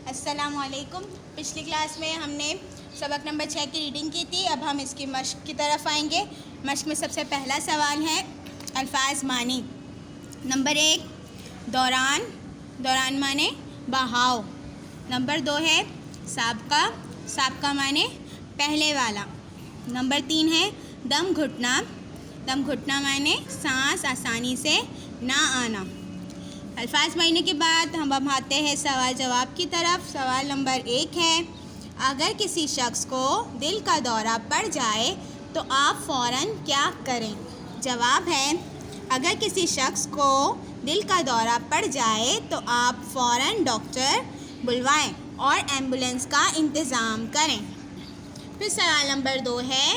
अस्सलामुअलैकुम। पिछली क्लास में हमने सबक नंबर 6 की रीडिंग की थी। अब हम इसकी मश्क की तरफ आएंगे। मश्क में सबसे पहला सवाल है अल्फाज मानी। नंबर 1 दौरान, दौरान माने बहाव। नंबर 2 है साबका, साबका माने पहले वाला। नंबर 3 है दम घुटना, दम घुटना माने सांस आसानी से ना आना। अल्फाज मायने के बाद हम अब आते हैं सवाल जवाब की तरफ। सवाल नंबर 1 है, अगर किसी शख्स को दिल का दौरा पड़ जाए तो आप फ़ौरन क्या करें? जवाब है, अगर किसी शख्स को दिल का दौरा पड़ जाए तो आप फ़ौरन डॉक्टर बुलवाएं और एम्बुलेंस का इंतज़ाम करें। फिर सवाल नंबर 2 है,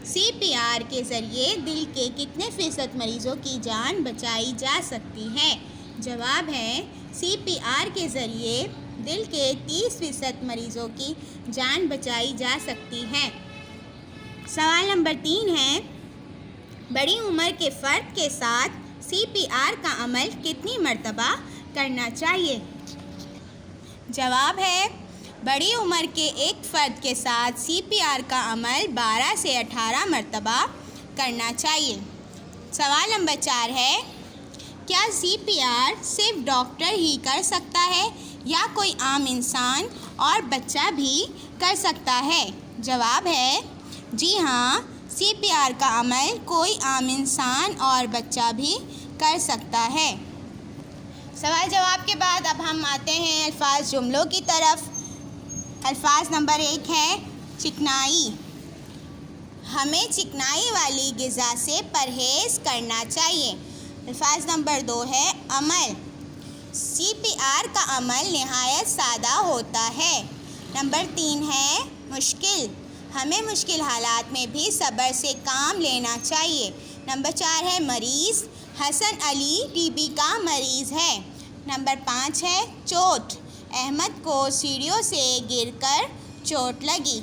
CPR के ज़रिए दिल के कितने फ़ीसद मरीज़ों की जान बचाई जा सकती है? जवाब है, CPR के ज़रिए दिल के 30% मरीज़ों की जान बचाई जा सकती है। सवाल नंबर 3 है, बड़ी उम्र के फ़र्द के साथ CPR का अमल कितनी मरतबा करना चाहिए? जवाब है, बड़ी उम्र के एक फ़र्द के साथ CPR का अमल 12 से 18 मरतबा करना चाहिए। सवाल नंबर 4 है, क्या CPR सिर्फ डॉक्टर ही कर सकता है या कोई आम इंसान और बच्चा भी कर सकता है? जवाब है, जी हाँ, CPR का अमल कोई आम इंसान और बच्चा भी कर सकता है। सवाल जवाब के बाद अब हम आते हैं अल्फाज जुमलों की तरफ। अल्फाज नंबर 1 है चिकनाई। हमें चिकनाई वाली ग़िज़ा से परहेज़ करना चाहिए। अल्फाज नंबर 2 है अमल। CPR का अमल नहायत सादा होता है। नंबर 3 है मुश्किल। हमें मुश्किल हालात में भी सब्र से काम लेना चाहिए। नंबर 4 है मरीज़। हसन अली TB का मरीज़ है। नंबर 5 है चोट। अहमद को सीढ़ियों से गिरकर चोट लगी।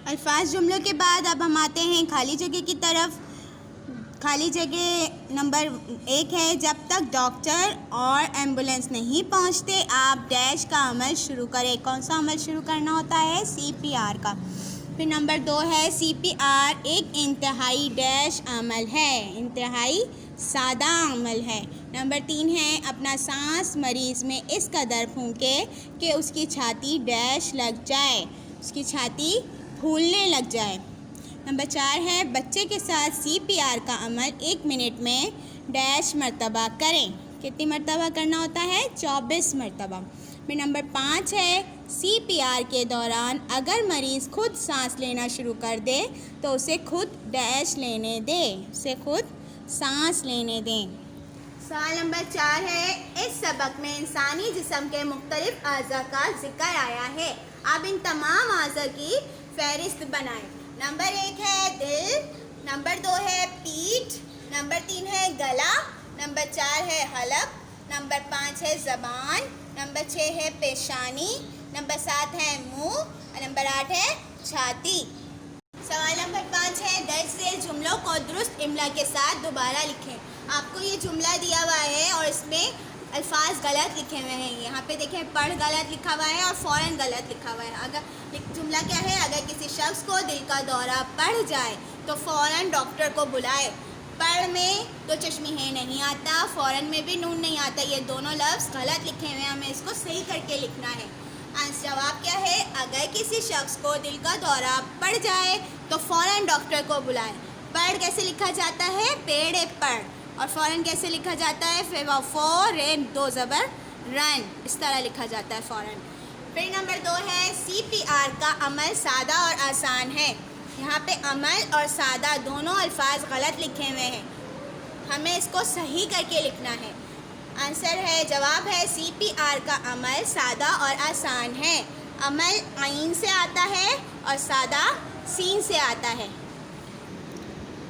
अल्फाज जुमलों के बाद अब हम आते हैं खाली जगह की तरफ। खाली जगह नंबर 1 है, जब तक डॉक्टर और एम्बुलेंस नहीं पहुंचते आप डैश का अमल शुरू करें। कौन सा अमल शुरू करना होता है? CPR का। फिर नंबर 2 है CPR एक इंतहाई डैश अमल है, इंतहाई सादा अमल है। नंबर 3 है अपना सांस मरीज़ में इस कदर फूंके कि उसकी छाती डैश लग जाए, उसकी छाती फूलने लग जाए। नंबर 4 है बच्चे के साथ CPR का अमल 1 मिनट में डैश मरतबा करें। कितनी मरतबा करना होता है? 24 मरतबा। फिर नंबर 5 है CPR के दौरान अगर मरीज़ खुद सांस लेना शुरू कर दे तो उसे खुद डैश लेने दें, उसे खुद सांस लेने दें। सवाल नंबर 4 है, इस सबक में इंसानी जिस्म के मुख्तलिफ अज़ा का जिक्र आया है। आप इन तमाम अज़ा की फहरिस्त बनाएं। नंबर 1 है दिल, नंबर 2 है पीठ, नंबर 3 है गला, नंबर 4 है हलक, नंबर 5 है ज़बान, नंबर 6 है पेशानी, नंबर 7 है मुंह और नंबर 8 है छाती। सवाल नंबर 5 है दर्ज से जुमलों को दुरुस्त इमला के साथ दोबारा लिखें। आपको ये जुमला दिया हुआ है और इसमें अल्फाज गलत लिखे हुए हैं। यहाँ पे देखें पढ़ गलत लिखा हुआ है और फ़ौरन गलत लिखा हुआ है। अगर जुमला क्या है, अगर किसी शख्स को दिल का दौरा पड़ जाए तो फ़ौरन डॉक्टर को बुलाए। पढ़ में तो चश्मे है नहीं आता, फ़ौरन में भी नून नहीं आता, ये दोनों लफ्ज़ गलत लिखे हुए हैं, हमें इसको सही करके लिखना है। जवाब क्या है, अगर किसी शख्स को दिल का दौरा पड़ जाए तो फ़ौरन डॉक्टर को बुलाए। पढ़ कैसे लिखा जाता है? पेड़ पढ़। और फ़ौरन कैसे लिखा जाता है? फ़ोर 2 ज़बर रन, इस तरह लिखा जाता है फ़ौरन। फिर नंबर 2 है CPR का अमल सादा और आसान है। यहाँ पे अमल और सादा दोनों अल्फाज गलत लिखे हुए हैं, हमें इसको सही करके लिखना है। आंसर है, जवाब है CPR का अमल सादा और आसान है। अमल आइन से आता है और सादा सीन से आता है।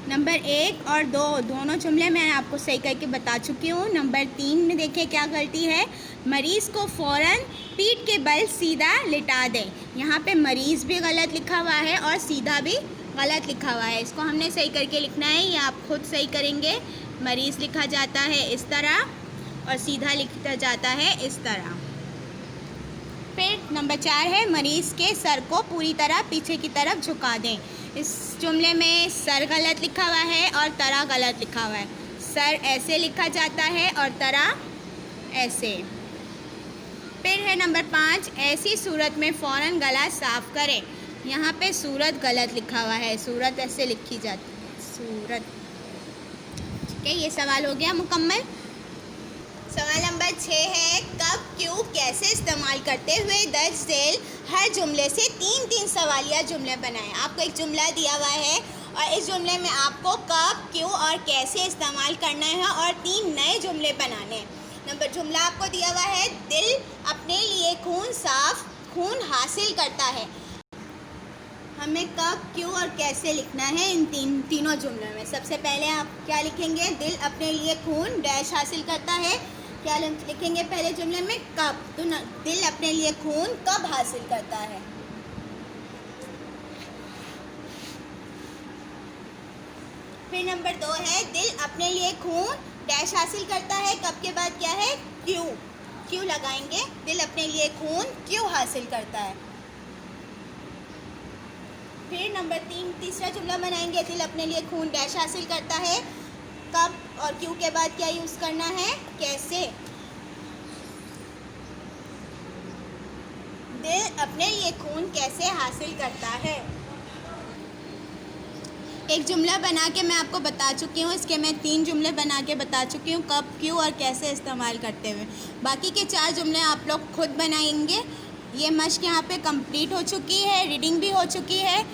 नंबर 1 और 2 दोनों जुमले मैं आपको सही करके बता चुकी हूँ। नंबर 3 में देखिए क्या गलती है, मरीज़ को फ़ौरन पीठ के बल सीधा लिटा दें। यहाँ पे मरीज़ भी गलत लिखा हुआ है और सीधा भी गलत लिखा हुआ है, इसको हमने सही करके लिखना है, ये आप खुद सही करेंगे। मरीज़ लिखा जाता है इस तरह और सीधा लिखा जाता है इस तरह। फिर नंबर 4 है मरीज़ के सर को पूरी तरह पीछे की तरफ झुका दें। इस जुमले में सर गलत लिखा हुआ है और तरह गलत लिखा हुआ है। सर ऐसे लिखा जाता है और तरह ऐसे। फिर है नंबर 5, ऐसी सूरत में फ़ौरन गला साफ़ करें। यहाँ पे सूरत गलत लिखा हुआ है, सूरत ऐसे लिखी जाती है, सूरत। ठीक है, ये सवाल हो गया मुकम्मल। सवाल नंबर 6 है कब, क्यों, कैसे इस्तेमाल करते हुए दर्ज झेल हर जुमले से 3-3 सवालिया जुमले बनाएं। आपको एक जुमला दिया हुआ है और इस जुमले में आपको कब, क्यों और कैसे इस्तेमाल करना है और 3 नए जुमले बनाने हैं। नंबर जुमला आपको दिया हुआ है, दिल अपने लिए खून हासिल करता है। हमें कब, क्यों और कैसे लिखना है इन तीनों जुमलों में। सबसे पहले आप क्या लिखेंगे, दिल अपने लिए खून डैश हासिल करता है। क्या लिखेंगे पहले जुमले में, कब। तो दिल अपने लिए खून कब हासिल करता है। फिर नंबर 2 है दिल अपने लिए खून डैश हासिल करता है, कब के बाद क्या है, क्यों। क्यों लगाएंगे, दिल अपने लिए खून क्यों हासिल करता है। फिर नंबर 3 तीसरा जुमला बनाएंगे, दिल अपने लिए खून डैश हासिल करता है, कब और क्यों के बाद क्या यूज़ करना है, कैसे। दिल अपने लिए खून कैसे हासिल करता है। एक जुमला बना के मैं आपको बता चुकी हूँ, इसके मैं 3 जुमले बना के बता चुकी हूँ, कब, क्यों और कैसे इस्तेमाल करते हुए। बाकी के 4 जुमले आप लोग खुद बनाएंगे। ये मश्क यहाँ पे कंप्लीट हो चुकी है, रीडिंग भी हो चुकी है।